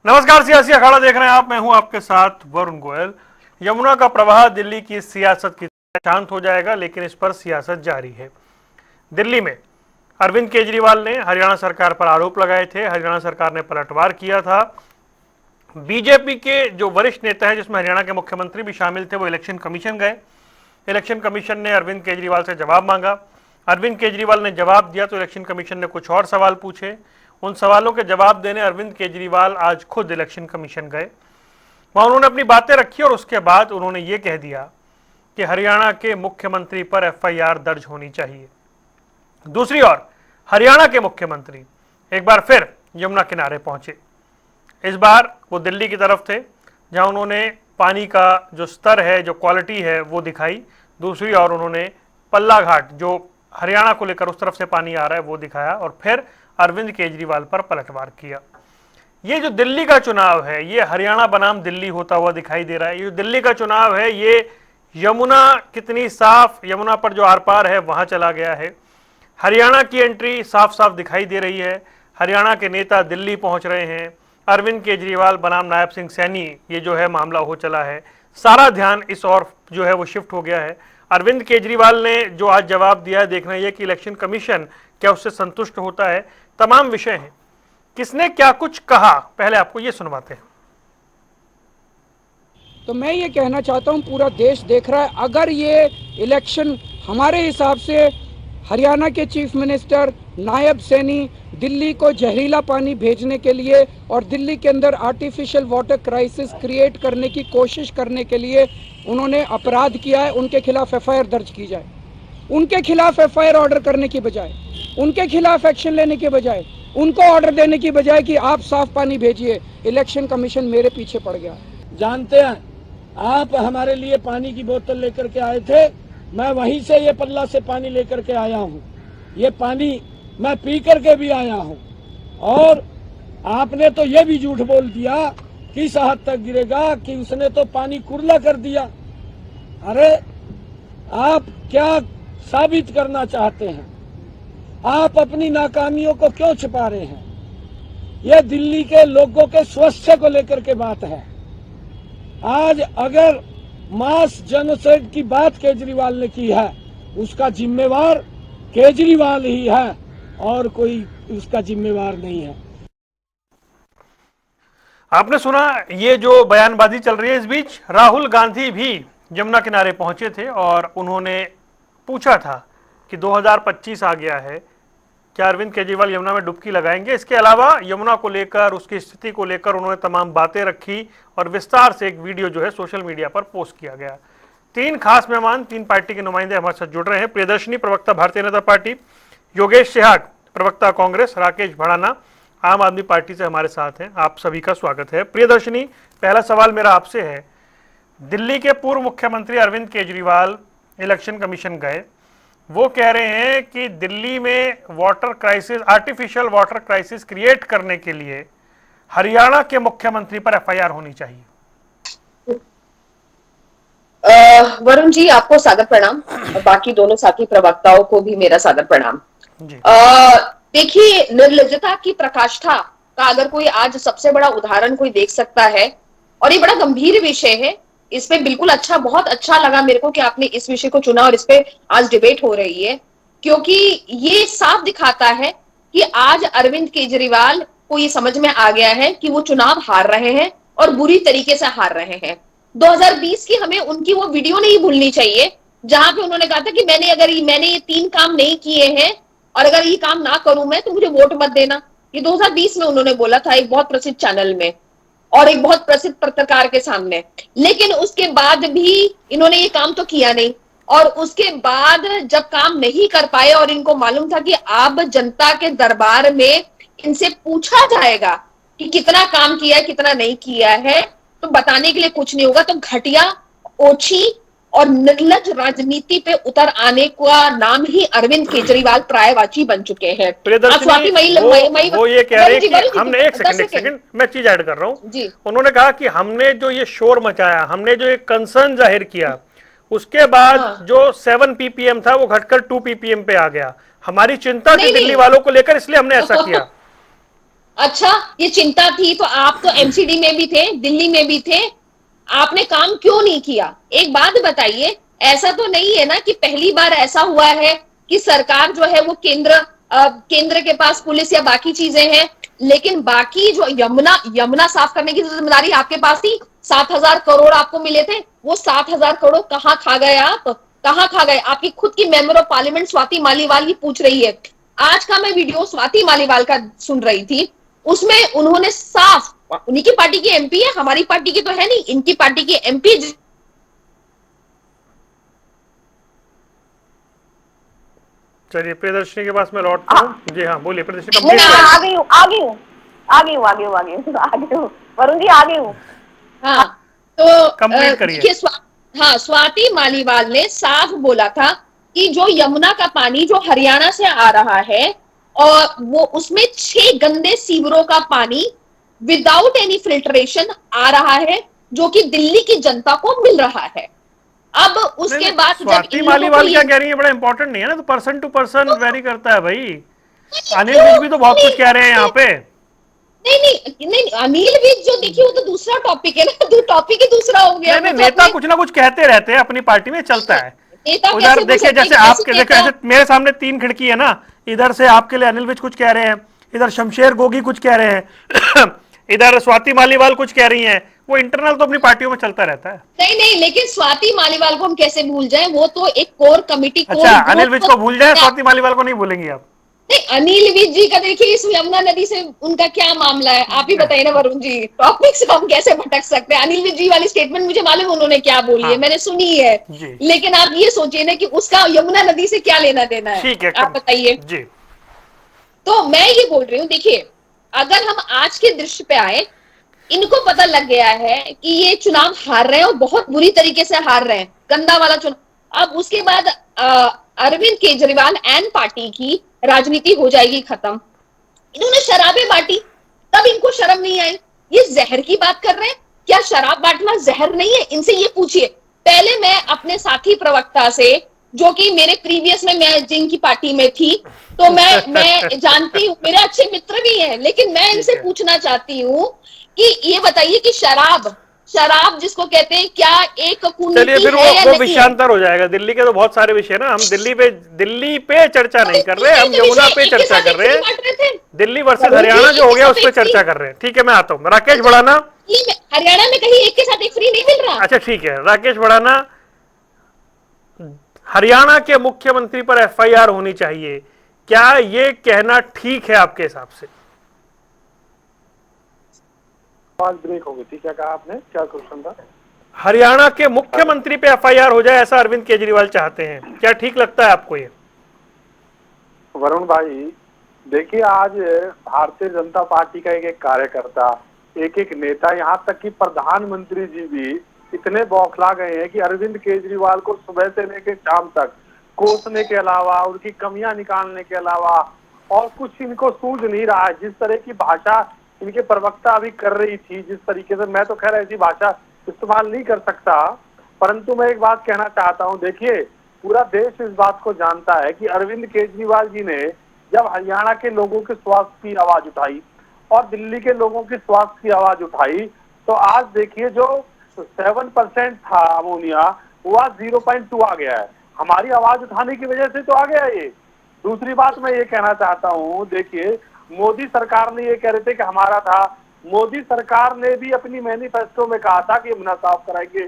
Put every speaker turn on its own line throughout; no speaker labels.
नमस्कार, सियासी अखाड़ा देख रहे हैं आप। मैं हूं आपके साथ वरुण गोयल। यमुना का प्रवाह दिल्ली की सियासत की शांत हो जाएगा, लेकिन इस पर सियासत जारी है। दिल्ली में अरविंद केजरीवाल ने हरियाणा सरकार पर आरोप लगाए थे। हरियाणा सरकार ने पलटवार किया था। बीजेपी के जो वरिष्ठ नेता हैं, जिसमें हरियाणा के मुख्यमंत्री भी शामिल थे, वो इलेक्शन कमीशन गए। इलेक्शन कमीशन ने अरविंद केजरीवाल से जवाब मांगा। अरविंद केजरीवाल ने जवाब दिया तो इलेक्शन कमीशन ने कुछ और सवाल पूछे। उन सवालों के जवाब देने अरविंद केजरीवाल आज खुद इलेक्शन कमीशन गए। वहां उन्होंने अपनी बातें रखी और उसके बाद उन्होंने ये कह दिया कि हरियाणा के मुख्यमंत्री पर एफआईआर दर्ज होनी चाहिए। दूसरी ओर हरियाणा के मुख्यमंत्री एक बार फिर यमुना किनारे पहुंचे। इस बार वो दिल्ली की तरफ थे, जहां उन्होंने पानी का जो स्तर है, जो क्वालिटी है, वो दिखाई। दूसरी ओर उन्होंने पल्ला घाट, जो हरियाणा को लेकर उस तरफ से पानी आ रहा है, वो दिखाया और फिर अरविंद केजरीवाल पर पलटवार किया। ये जो दिल्ली का चुनाव है, ये हरियाणा बनाम दिल्ली होता हुआ दिखाई दे रहा है। ये जो दिल्ली का चुनाव है, ये यमुना कितनी साफ, यमुना पर जो आर पार है वहां चला गया है। हरियाणा की एंट्री साफ साफ दिखाई दे रही है। हरियाणा के नेता दिल्ली पहुंच रहे हैं। अरविंद केजरीवाल बनाम नायब सिंह सैनी, ये जो है मामला हो चला है। सारा ध्यान इस ओर जो है वो शिफ्ट हो गया है। अरविंद केजरीवाल ने जो आज जवाब दिया है, देखना यह कि इलेक्शन कमीशन क्या उससे संतुष्ट होता है। तमाम विषय हैं। किसने क्या कुछ कहा, पहले आपको ये सुनवाते हैं।
तो मैं ये कहना चाहता हूँ, पूरा देश देख रहा है, अगर ये इलेक्शन हमारे हिसाब से हरियाणा के चीफ मिनिस्टर नायब सैनी दिल्ली को जहरीला पानी भेजने के लिए और दिल्ली के अंदर आर्टिफिशियल वाटर क्राइसिस क्रिएट करने की कोशिश करने के लिए उन्होंने अपराध किया है, उनके खिलाफ एफआईआर दर्ज की जाए। उनके खिलाफ एफआईआर ऑर्डर करने की बजाय, उनके खिलाफ एक्शन लेने के बजाय, उनको ऑर्डर देने की बजाय कि आप साफ पानी भेजिए, इलेक्शन कमीशन मेरे पीछे पड़ गया।
जानते हैं, आप हमारे लिए पानी की बोतल लेकर के आए थे, मैं वहीं से ये पल्ला से पानी लेकर के आया हूँ। ये पानी मैं पी करके भी आया हूँ। और आपने तो ये भी झूठ बोल दिया किस हद तक गिरेगा कि उसने तो पानी कुरला कर दिया। अरे आप क्या साबित करना चाहते हैं? आप अपनी नाकामियों को क्यों छिपा रहे हैं? यह दिल्ली के लोगों के स्वास्थ्य को लेकर के बात है। आज अगर मास जेनोसाइड की बात केजरीवाल ने की है, उसका जिम्मेवार केजरीवाल ही है और कोई उसका जिम्मेवार नहीं है।
आपने सुना ये जो बयानबाजी चल रही है। इस बीच राहुल गांधी भी यमुना किनारे पहुंचे थे और उन्होंने पूछा था कि 2025 आ गया है, क्या अरविंद केजरीवाल यमुना में डुबकी लगाएंगे। इसके अलावा यमुना को लेकर, उसकी स्थिति को लेकर उन्होंने तमाम बातें रखी और विस्तार से एक वीडियो जो है सोशल मीडिया पर पोस्ट किया गया। तीन खास मेहमान, तीन पार्टी के नुमाइंदे हमारे साथ जुड़ रहे हैं। प्रियदर्शनी, प्रवक्ता भारतीय जनता पार्टी, योगेश सिहाग, प्रवक्ता कांग्रेस, राकेश भड़ाना आम आदमी पार्टी से हमारे साथ हैं। आप सभी का स्वागत है। प्रियदर्शनी, पहला सवाल मेरा आपसे है, दिल्ली के पूर्व मुख्यमंत्री अरविंद केजरीवाल इलेक्शन कमीशन गए, वो कह रहे हैं कि दिल्ली में water crisis, artificial water crisis create करने के लिए हरियाणा के मुख्यमंत्री पर एफआईआर होनी चाहिए।
वरुण जी, आपको सादर प्रणाम और बाकी दोनों साथी प्रवक्ताओं को भी मेरा सादर प्रणाम। देखिए, निर्लज्जता की प्रकाष्ठा का अगर कोई आज सबसे बड़ा उदाहरण कोई देख सकता है, और ये बड़ा गंभीर विषय है, इसमें बिल्कुल बहुत अच्छा लगा मेरे को कि आपने इस विषय को चुना और इस पे आज डिबेट हो रही है, क्योंकि ये साफ दिखाता है कि आज अरविंद केजरीवाल को ये समझ में आ गया है कि वो चुनाव हार रहे हैं और बुरी तरीके से हार रहे हैं। 2020 की हमें उनकी वो वीडियो नहीं भूलनी चाहिए जहां पे उन्होंने कहा था कि मैंने ये 3 काम नहीं किए हैं और अगर ये काम ना करूं मैं तो मुझे वोट मत देना। ये 2020 में उन्होंने बोला था एक बहुत प्रसिद्ध चैनल में और एक बहुत प्रसिद्ध पत्रकार के सामने। लेकिन उसके बाद भी इन्होंने ये काम तो किया नहीं, और उसके बाद जब काम नहीं कर पाए और इनको मालूम था कि अब जनता के दरबार में इनसे पूछा जाएगा कि कितना काम किया है, कितना नहीं किया है, तो बताने के लिए कुछ नहीं होगा, तो घटिया, ओछी और निर्लज राजनीति पे उतर आने का नाम ही अरविंद केजरीवाल प्रायवाची बन चुके हैं।
वो ये कह रहे हैं कि हमने एक सेकंड मैं चीज ऐड कर रहा हूं। उन्होंने कहा कि हमने जो ये शोर मचाया, हमने जो एक कंसर्न जाहिर किया, उसके बाद जो 7 ppm था वो घटकर 2 ppm पे आ गया। हमारी चिंता थी दिल्ली वालों को लेकर, इसलिए हमने ऐसा किया।
अच्छा, ये चिंता थी तो आप तो एमसीडी में भी थे, दिल्ली में भी थे, आपने काम क्यों नहीं किया? एक बात बताइए, ऐसा तो नहीं है ना कि पहली बार ऐसा हुआ है कि सरकार जो है वो केंद्र के पास पुलिस या बाकी चीजें हैं, लेकिन बाकी जो यमुना यमुना साफ करने की जिम्मेदारी आपके पास थी। 7,000 करोड़ आपको मिले थे, वो 7,000 करोड़ कहाँ खा गए आप? कहाँ खा गए? आपकी खुद की member of parliament Swati Maliwal ही पूछ रही है। आज का मैं वीडियो स्वाति मालीवाल का सुन रही थी, उसमें उन्होंने साफ, उन्हीं की पार्टी की एमपी है, हमारी पार्टी की तो है नहीं, इनकी पार्टी की एमपी।
चलिए प्रियदर्शनी के पास मैं लौटता हूँ। जी हाँ, बोलिए प्रियदर्शनी,
नहीं,
कंप्लीट
मैं
करें।
आ गई हूँ, आ गई हूँ, आ गई हूँ, आ गई हूँ, आ गई हूँ, आ गई हूँ, वरुण जी आ गई हूँ।
हाँ, तो
कंप्लीट करिए।
देखिए हाँ, स्वाति मालीवाल ने साफ बोला था कि जो यमुना का पानी जो हरियाणा से आ रहा है, और वो उसमें 6 गंदे सीवरों का पानी विदाउट एनी फिल्ट्रेशन आ रहा है, जो कि दिल्ली की जनता को मिल रहा है। अब
नहीं
उसके
नहीं,
बाद जब
स्वाति
इन लोगों को
मालीवाल
ये
क्या कह रही है बड़ा इंपॉर्टेंट नहीं है ना, तो पर्सन टू पर्सन वेरी करता है भाई। अनिल विज
क्यों
भी तो बहुत
नहीं
कुछ कह रहे हैं यहाँ पे।
नहीं नहीं नहीं, अनिल विज जो देखिए वो तो दूसरा टॉपिक है ना, तो टॉपिक ही दूसरा हो गया,
नहीं
वो
नहीं,
तो
नेता
अपने
कुछ ना कुछ कहते रहते हैं, अपनी पार्टी में चलता है।
नेता
उधर
कैसे बोल
देखिए,
सकते हैं
जैसे
कि ऐसे
आपके देखो,
नेता।
ऐसे मेरे सामने 3 खिड़की है ना, इधर से आपके लिए अनिल विज कुछ कह रहे हैं, इधर शमशेर गोगी कुछ कह रहे हैं इधर स्वाति मालीवाल कुछ कह रही हैं। वो इंटरनल तो अपनी पार्टियों में चलता रहता है।
नहीं नहीं, लेकिन स्वाति मालीवाल को हम कैसे भूल जाएं, वो तो एक कोर कमिटी,
अच्छा,
कोर
अनिल
ग्रुप
विज
को।
को भूल जाए, स्वाति मालीवाल को नहीं भूलेंगी आप?
नहीं, अनिल विज जी का देखिए इस यमुना नदी से उनका क्या मामला है, आप ही बताइए ना वरुण जी, टॉपिक से हम कैसे भटक सकते हैं? अनिल विज जी वाली स्टेटमेंट मुझे मालूम है उन्होंने क्या बोली है,
हाँ
मैंने सुनी है।
जी,
लेकिन आप ये सोचिए ना कि उसका यमुना नदी से क्या लेना देना है,
ठीक है,
आप बताइए।
जी।
तो मैं ये बोल रही हूँ, देखिए, अगर हम आज के दृश्य पे आए, इनको पता लग गया है कि ये चुनाव हार रहे हैं और बहुत बुरी तरीके से हार रहे हैं, गंदा वाला चुनाव। अब उसके बाद अरविंद केजरीवाल एंड पार्टी की राजनीति हो जाएगी खत्म। इन्होंने शराबें बांटी, तब इनको शर्म नहीं आई। ये जहर की बात कर रहे हैं, क्या शराब बांटना जहर नहीं है? इनसे ये पूछिए। पहले मैं अपने साथी प्रवक्ता से, जो कि मेरे प्रीवियस में मैं जिनकी पार्टी में थी, तो मैं जानती हूँ, मेरे अच्छे मित्र भी हैं, लेकिन मैं
ठीक
इनसे
है,
पूछना चाहती हूँ कि ये बताइए कि शराब शराब जिसको कहते हैं, क्या एक
चलिए
कुनीति
फिर
है या
वो
नहीं है?
विषयांतर हो जाएगा। दिल्ली के तो बहुत सारे विषय हैं ना, हम दिल्ली पे चर्चा
तो
नहीं कर
दिल्ली
रहे,
के
हम
तो
यमुना
विषय
पे
एक के
चर्चा
साथ
कर
एक
रहे
फ्री
हैं।
बांट रहे थे।
दिल्ली वर्सेस
वरुण जी,
हरियाणा
एक
जो हो
के
गया
साथ
उस पर
एक फ्री।
चर्चा कर रहे हैं। ठीक है, मैं आता हूं। राकेश
अच्छा,
बढ़ाना।
हरियाणा में कहीं एक के साथ एक फ्री नहीं मिल रहा?
अच्छा ठीक है, राकेश बढ़ाना, हरियाणा के मुख्यमंत्री पर एफआईआर होनी चाहिए, क्या ये कहना ठीक है आपके हिसाब से?
आवाज ब्रेक हो गई थी, क्या कहा आपने, क्या क्वेश्चन था?
हरियाणा के मुख्यमंत्री पे एफआईआर हो जाए ऐसा अरविंद केजरीवाल चाहते हैं, क्या ठीक लगता है आपको ये?
वरुण भाई देखिए, आज भारतीय जनता पार्टी का एक एक कार्यकर्ता, एक एक नेता, यहाँ तक कि प्रधानमंत्री जी भी इतने बौखला गए हैं कि अरविंद केजरीवाल को सुबह से लेकर शाम तक कोसने के अलावा, उनकी कमियां निकालने के अलावा और कुछ इनको सूझ नहीं रहा है। जिस तरह की भाषा इनके प्रवक्ता अभी कर रही थी, जिस तरीके से, मैं तो खैर ऐसी भाषा इस्तेमाल नहीं कर सकता, परंतु मैं एक बात कहना चाहता हूं। देखिए, पूरा देश इस बात को जानता है कि अरविंद केजरीवाल जी ने जब हरियाणा के लोगों के स्वास्थ्य की आवाज उठाई और दिल्ली के लोगों की स्वास्थ्य की आवाज उठाई, तो आज देखिए जो 7% था अमोनिया, वो आज 0.2 आ गया है। हमारी आवाज उठाने की वजह से तो आ गया ये। दूसरी बात मैं ये कहना चाहता हूँ, देखिए, मोदी सरकार ने ये कह रहे थे कि हमारा था, मोदी सरकार ने भी अपनी मैनिफेस्टो में कहा था कि यमुना साफ कराएंगे।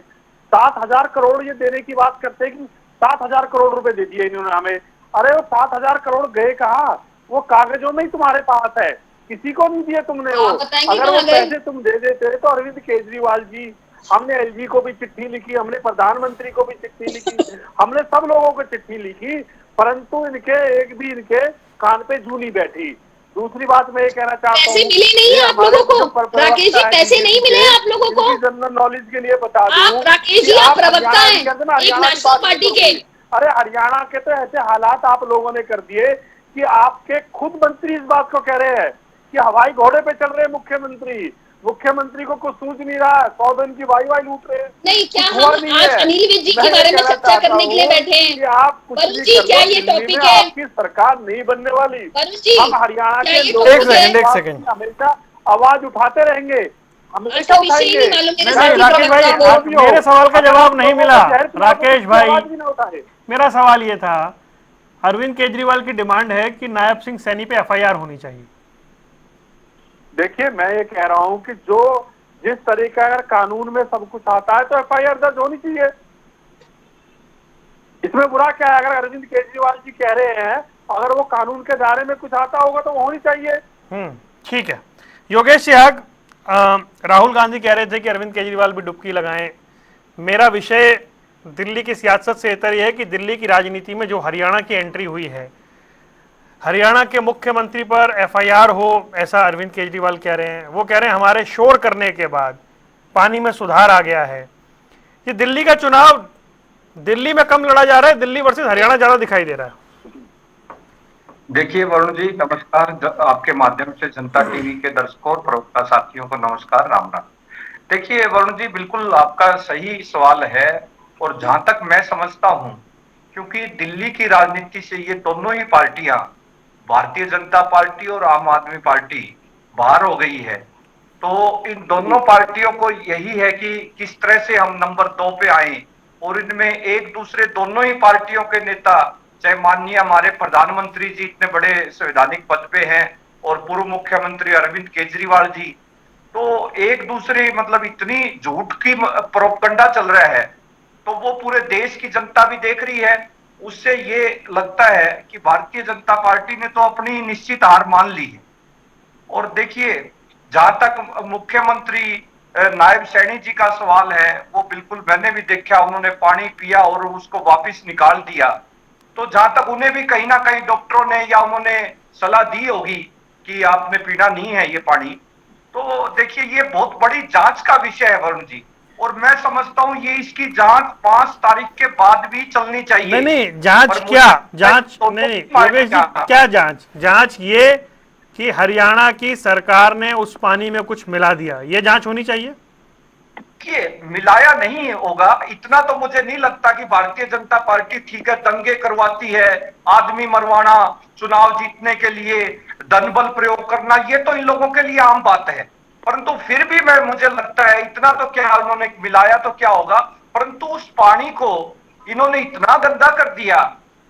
7,000 करोड़ ये देने की बात करते हैं कि 7,000 करोड़ रुपए दे दिए इन्होंने हमें। अरे वो 7,000 करोड़ गए कहाँ? वो कागजों में ही तुम्हारे पास है, किसी को नहीं दिए तुमने वो। अगर वो पैसे तुम दे देते तो अरविंद केजरीवाल जी, हमने एलजी को भी चिट्ठी लिखी, हमने प्रधानमंत्री को भी चिट्ठी लिखी, हमने सब लोगों को चिट्ठी लिखी, परंतु इनके एक भी इनके कान पे जू नहीं बैठी। दूसरी बात मैं ये कहना चाहता
पैसे
हूँ,
मिले नहीं है आप लोगों को, राकेश जी, पैसे नहीं मिले हैं आप लोगों को।
जनरल नॉलेज के लिए बता दूं
आप राकेश
कि
जी, आप
आप
प्रवक्ता
हरियाणा
हैं
की कहते ना,
एक
हरियाणा की
नेशनल
बात
पार्टी
नहीं
के।
करूंगी। अरे हरियाणा के तो ऐसे हालात आप लोगों ने कर दिए कि आपके खुद मंत्री इस बात को कह रहे हैं कि हवाई घोड़े पे चल रहे मुख्यमंत्री। मुख्यमंत्री को कुछ सूझ नहीं रहा है, 100 दिन की वाई लूट रहे हैं।
नहीं, क्या
कुछ हुआ
हम
नहीं
आज
है।
अनिल विज जी
मैं
के
ये
बारे में
कहना
चर्चा
चाहता
करने के लिए
हूं
बैठे हैं?
कि आप कुछ
वरुण
भी
जी,
कर
क्या
लो,
ये
दिल्ली
टॉपिक
में
है?
आपकी सरकार नहीं बनने वाली।
वरुण जी,
हम हरियाणा
क्या
के
ये
लोगों
टॉपिक है?
के
एक
पास
सेकंड।
हमेशा आवाज उठाते रहेंगे,
आज
हमेशा
तो विषय ही
उठाएंगे।
नहीं मालूम मेरे
नहीं
साथी
नहीं राकेश भाई,
प्रवक्ता को।
जो भी हो,
मेरे सवाल का
अगर
जवाब
आप
नहीं
लोगों
मिला।
को जहर पिला दो तो
राकेश
किसी
भाई,
आवाज भी ना उठाए।
मेरा सवाल ये था, अरविंद केजरीवाल की डिमांड है कि नायब सिंह सैनी पे एफआईआर होनी चाहिए।
देखिए, मैं ये कह रहा हूं कि जो जिस तरीके अगर कानून में सब कुछ आता है तो एफआईआर दर्ज होनी चाहिए। इसमें बुरा क्या है? अगर अरविंद केजरीवाल जी कह रहे हैं, अगर वो कानून के दायरे में कुछ आता होगा तो वो होनी चाहिए।
ठीक है। योगेश सिहाग, राहुल गांधी कह रहे थे कि अरविंद केजरीवाल भी डुबकी लगाएं। मेरा विषय दिल्ली की सियासत से इतर यह है कि दिल्ली की राजनीति में जो हरियाणा की एंट्री हुई है, हरियाणा के मुख्यमंत्री पर एफआईआर हो, ऐसा अरविंद केजरीवाल कह रहे हैं। वो कह रहे हैं हमारे शोर करने के बाद पानी में सुधार आ गया है। ये दिल्ली का चुनाव दिल्ली में कम लड़ा जा रहा है, दिल्ली वर्सेस हरियाणा ज्यादा दिखाई दे रहा है।
देखिए वरुण जी नमस्कार, आपके माध्यम से जनता टीवी के दर्शकों और प्रवक्ता साथियों को नमस्कार, राम राम। देखिए वरुण जी, बिल्कुल आपका सही सवाल है। और जहां तक मैं समझता हूं, क्योंकि दिल्ली की राजनीति से ये दोनों ही पार्टियां, भारतीय जनता पार्टी और आम आदमी पार्टी, बाहर हो गई है। तो इन दोनों पार्टियों को यही है कि किस तरह से हम नंबर 2 पे आए। और इनमें एक दूसरे, दोनों ही पार्टियों के नेता, चाहे माननीय हमारे प्रधानमंत्री जी इतने बड़े संवैधानिक पद पे हैं, और पूर्व मुख्यमंत्री अरविंद केजरीवाल जी, तो एक दूसरे, मतलब इतनी झूठ की प्रोपगंडा चल रहा है, तो वो पूरे देश की जनता भी देख रही है। उससे ये लगता है कि भारतीय जनता पार्टी ने तो अपनी निश्चित हार मान ली है। और देखिए, जहां तक मुख्यमंत्री नायब सैनी जी का सवाल है, वो बिल्कुल मैंने भी देखा, उन्होंने पानी पिया और उसको वापस निकाल दिया। तो जहां तक उन्हें भी कहीं ना कहीं डॉक्टरों ने या उन्होंने सलाह दी होगी कि आपने पीना नहीं है ये पानी। तो देखिए, ये बहुत बड़ी जांच का विषय है वरुण जी, और मैं समझता हूं ये इसकी जांच 5 तारीख के बाद भी चलनी चाहिए।
नहीं नहीं, जांच
पर
क्या?
मुझे
जांच
दोनों
नहीं नहीं,
ही
योगेश जी,
पार्टियां,
क्या जांच? जांच ये कि हरियाणा की सरकार ने उस पानी में कुछ मिला दिया, ये जांच होनी चाहिए।
देखिए मिलाया नहीं होगा, इतना तो मुझे नहीं लगता कि भारतीय जनता पार्टी, ठीक है दंगे करवाती है, आदमी मरवाना, चुनाव जीतने के लिए धन बल प्रयोग करना, ये तो इन लोगों के लिए आम बात है। परंतु फिर भी मुझे लगता है, इतना तो क्या, उन्होंने मिलाया तो क्या होगा, परंतु उस पानी को इन्होंने इतना गंदा कर दिया।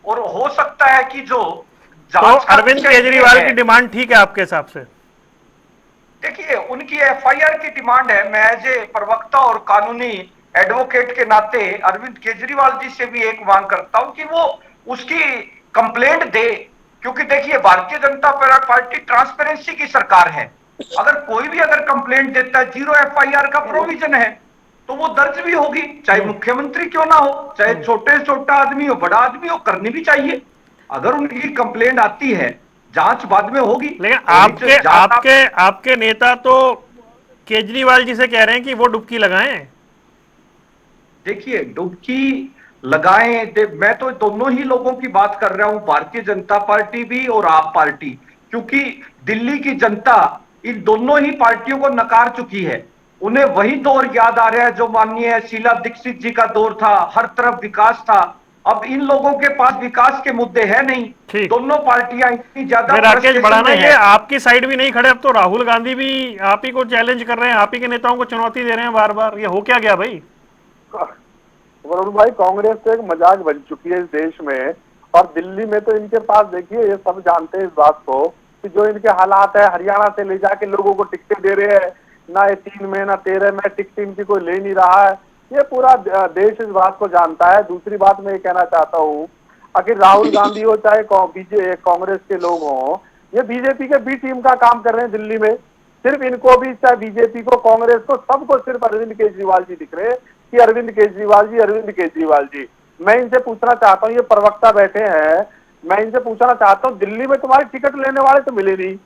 और हो सकता है कि जो
तो
जांच का
अरविंद
विषय ये
केजरीवाल
है,
की डिमांड ठीक है आपके हिसाब से?
देखिए उनकी एफआईआर की डिमांड है। मैं एज ए प्रवक्ता और कानूनी एडवोकेट के नाते अरविंद केजरीवाल जी से भी एक मांग करता हूं कि वो उसकी कंप्लेंट दे। क्योंकि देखिए, भारतीय जनता पार्टी ट्रांसपेरेंसी की सरकार है। अगर कोई भी अगर कंप्लेंट देता है, 0 एफआईआर का प्रोविजन है, तो वो दर्ज भी होगी, चाहे मुख्यमंत्री क्यों ना हो, चाहे छोटे से छोटा आदमी हो, बड़ा आदमी हो, करनी भी चाहिए। अगर उनकी कंप्लेंट आती है, जांच बाद में होगी।
लेकिन
होनी
आपके
चाहिए जांच।
आपके आपके नेता तो केजरीवाल जी से कह रहे हैं कि वो डुबकी लगाएं।
देखिए डुबकी लगाएं, मैं तो दोनों ही लोगों की बात कर रहा हूं, भारतीय जनता पार्टी भी और आप पार्टी। क्योंकि दिल्ली की जनता इन दोनों ही पार्टियों को नकार चुकी है। उन्हें वही दौर याद आ रहा है जो माननीय शीला दीक्षित जी का दौर था, हर तरफ विकास था। अब इन लोगों के पास विकास के मुद्दे है नहीं।
ठीक।
दोनों पार्टियां इतनी ज्यादा
भाई राकेश
फ्रस्ट्रेशन
बढ़ाना,
में
ये
है।
आपकी साइड भी नहीं खड़े, अब तो राहुल गांधी भी आप ही को चैलेंज कर रहे हैं, आप ही के नेताओं को चुनौती दे रहे हैं बार बार। ये हो क्या गया भाई?
वरुण भाई, कांग्रेस तो एक मजाक बन चुकी है इस देश में, और दिल्ली में तो इनके पास, देखिए ये सब जानते हैं इस बात को कि जो इनके हालात है, हरियाणा से ले जाके लोगों को टिकटें दे रहे हैं, ना ये 3 में ना 13 में टिकट इनकी कोई ले नहीं रहा है। ये पूरा देश इस बात को जानता है। दूसरी बात मैं ये कहना चाहता हूँ, आखिर राहुल गांधी हो चाहे कांग्रेस के लोग हों, ये बीजेपी के बी टीम का काम कर रहे हैं दिल्ली में। सिर्फ इनको भी, चाहे बीजेपी को, कांग्रेस को, सबको सिर्फ अरविंद केजरीवाल जी दिख रहे हैं कि अरविंद केजरीवाल जी, अरविंद केजरीवाल जी। मैं इनसे पूछना चाहता हूँ, ये प्रवक्ता बैठे हैं, मैं इनसे पूछना चाहता हूँ, दिल्ली में तुम्हारी टिकट लेने वाले तो मिले नहीं,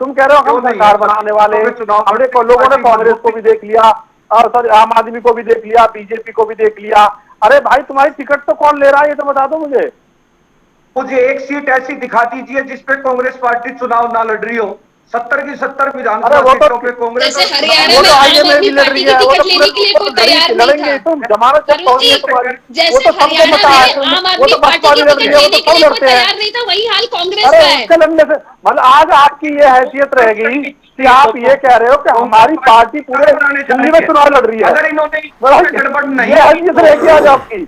तुम कह रहे हो हम सरकार बनाने वाले। हमने लोगों ने कांग्रेस को भी देख लिया, और सर आम आदमी को भी देख लिया, बीजेपी को भी देख लिया। अरे भाई, तुम्हारी टिकट तो कौन ले रहा है ये तो बता दो मुझे
एक सीट ऐसी दिखा दीजिए जिसपे कांग्रेस पार्टी चुनाव ना लड़ रही हो। 70 की 70
अरे
विधानसभा
वो तो
सीटों पे कांग्रेस
जैसे
और
हरियाणा
वो
में
तो
आम
आईएमए
आदमी
भी लड़
पार्टी
रही
की
है, वो तो
टिकट
पूरे
लेने के लिए कोई तैयार नहीं
लड़ेंगे,
था।
तुम जमानत जब
वरुण
तोड़नी है
जी,
तुम्हारी, वो
जैसे
तो सबको
हरियाणा
पता है,
में आम
वो
आदमी
तो
पार्टी
बसपा
की
भी लड़
टिकट
रही है, वो
लेने
तो
के
सब
लिए कोई
लड़ते हैं।
तैयार नहीं था, वही हाल कांग्रेस
अरे
का है।
उसके लड़ने से मतलब आज आपकी ये हैसियत रहेगी कि आप ये कह रहे हो कि हमारी पार्टी पूरे दिल्ली में चुनाव लड़ रही है,
अगर इन्होंने गड़बड़
मतलब
नहीं
ये
की
हैसियत रहेगी आज आपकी।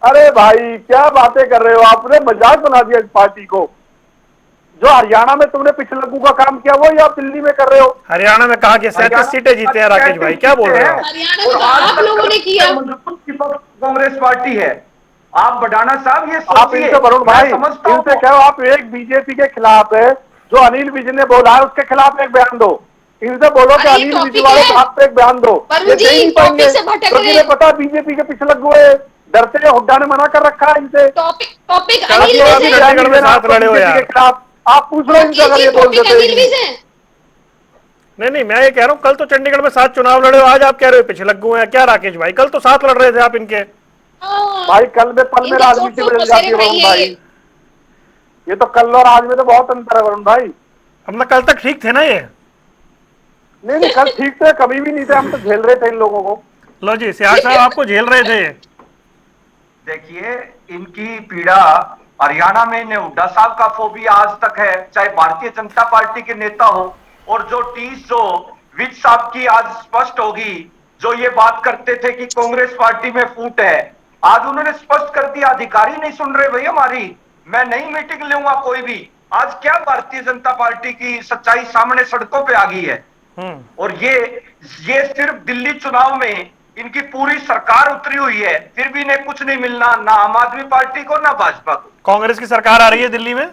अरे भाई क्या बातें कर रहे हो, आपने मजाक बना दिया इस पार्टी को। जो हरियाणा में तुमने पिछलग्गू का काम किया वो आप दिल्ली में कर रहे हो।
हरियाणा में कहा कि 37 सीटें जीते हैं राकेश भाई, क्या बोल रहे हो आप?
हरियाणा
और
में तो
आज
आप
तक
लोगों ने किया।
मजबूत विपक्ष कांग्रेस पार्टी है। आप बडाना साहब ये
आप
सोचिए,
इनसे वरुण
मैं
भाई
समझता
इनसे
हूँ
कहो आप एक बीजेपी के खिलाफ है, जो अनिल विज ने बोला है उसके खिलाफ एक बयान दो। इनसे बोलो कि
अरे ये
अनिल विज
टॉपिक
वाले
है,
बात पे एक बयान दो,
वरुण
ये
जी
दे ही नहीं
टॉपिक
पाएंगे
से भटक
क्योंकि
रहे
इन्हें
हैं।
पता बीजेपी के पिछले हुए डरते हैं, हुड्डा ने मना कर रखा है इनसे।
टॉपिक टॉपिक
कल
अनिल
तो
विज
आप
है।
बयान नहीं
चंडीगढ़ में
देना
साथ
आपको
लड़े हो
बीजेपी के
यार।
खिलाफ। आप पूछ लो इनसे
राकेश
अगर
जी
ये बोल
टॉपिक
देते
अनिल
हैं।
विज है।
नहीं मैं ये कह रहा हूँ, कल तो चंडीगढ़ में साथ चुनाव लड़े हो, आज आप कह रहे हो पिछलग्गू हैं क्या राकेश भाई? कल तो साथ लड़ रहे थे आप इनके।
हाँ,
भाई कल में पल में
इनके चोट
राजनीति
चोट
बदल जाती
मौसेरे
है
भाई
वरुण
है
भाई।
ये।
ये तो कल और आज में तो बहुत अंतर है वरुण भाई।
अब ना कल तक ठीक थे ना ये?
नहीं नहीं कल ठीक थे, कभी भी नहीं थे, हम तो झेल रहे थे इन लोगों को।
लो जी, सियाग साहब आपको झेल रहे थे।
देखिए, इनकी पीड़ा हरियाणा में ने हुड्डा साहब का फोबिया आज तक है, चाहे भारतीय जनता पार्टी के नेता हो, और जो टीस जो विज साहब की आज स्पष्ट होगी, जो ये बात करते थे कि कांग्रेस पार्टी में फूट है, आज उन्होंने स्पष्ट कर दिया, अधिकारी नहीं सुन रहे भाई हमारी, मैं नई मीटिंग लूंगा कोई भी। आज क्या भारतीय जनता पार्टी की सच्चाई सामने सड़कों पे आ गई है। और ये सिर्फ दिल्ली चुनाव में इनकी पूरी सरकार उतरी हुई है, फिर भी इन्हें कुछ नहीं मिलना, ना आम आदमी पार्टी को ना भाजपा को।
कांग्रेस की सरकार आ रही है दिल्ली में?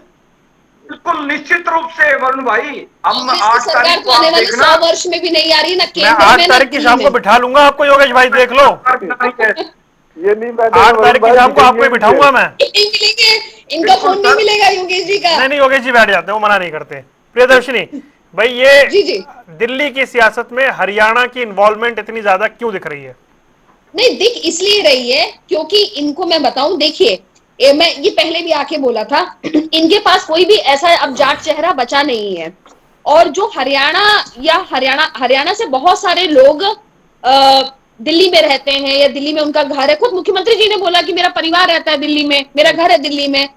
बिल्कुल निश्चित रूप से वरुण भाई, हम
कांग्रेस की
8
सरकार
तारीख
तो
को
आने
आप
वाले
देखना।
100 वर्ष में भी नहीं आ रही, ना
मैं
केंद्र
8
में ना
तारीख की
दिल्ली
शाम को
में।
बिठा लूंगा आपको योगेश भाई, देख लो।
ये नहीं मैं
8 तारीख की शाम को आपको ही बिठाऊंगा मैं।
नहीं मिलेंगे, इनका
बिल्कुल
फोन नहीं
सर।
मिलेगा योगेश जी का।
नहीं योगेश जी बैठ जाते हैं, वो मना नहीं करते। प्रियदर्शनी भाई, ये
जी जी।
दिल्ली की सियासत में हरियाणा की इन्वॉल्वमेंट इतनी ज्यादा क्यों दिख रही है?
नहीं दिख इसलिए रही है क्योंकि इनको मैं बताऊं, देखिए मैं ये पहले भी आके बोला था इनके पास कोई भी ऐसा अब जाट चेहरा बचा नहीं है। और जो हरियाणा या हरियाणा से बहुत सारे लोग दिल्ली में रहते हैं या दिल्ली में उनका घर है, खुद मुख्यमंत्री जी ने बोला कि मेरा परिवार रहता है दिल्ली में, मेरा घर है दिल्ली में।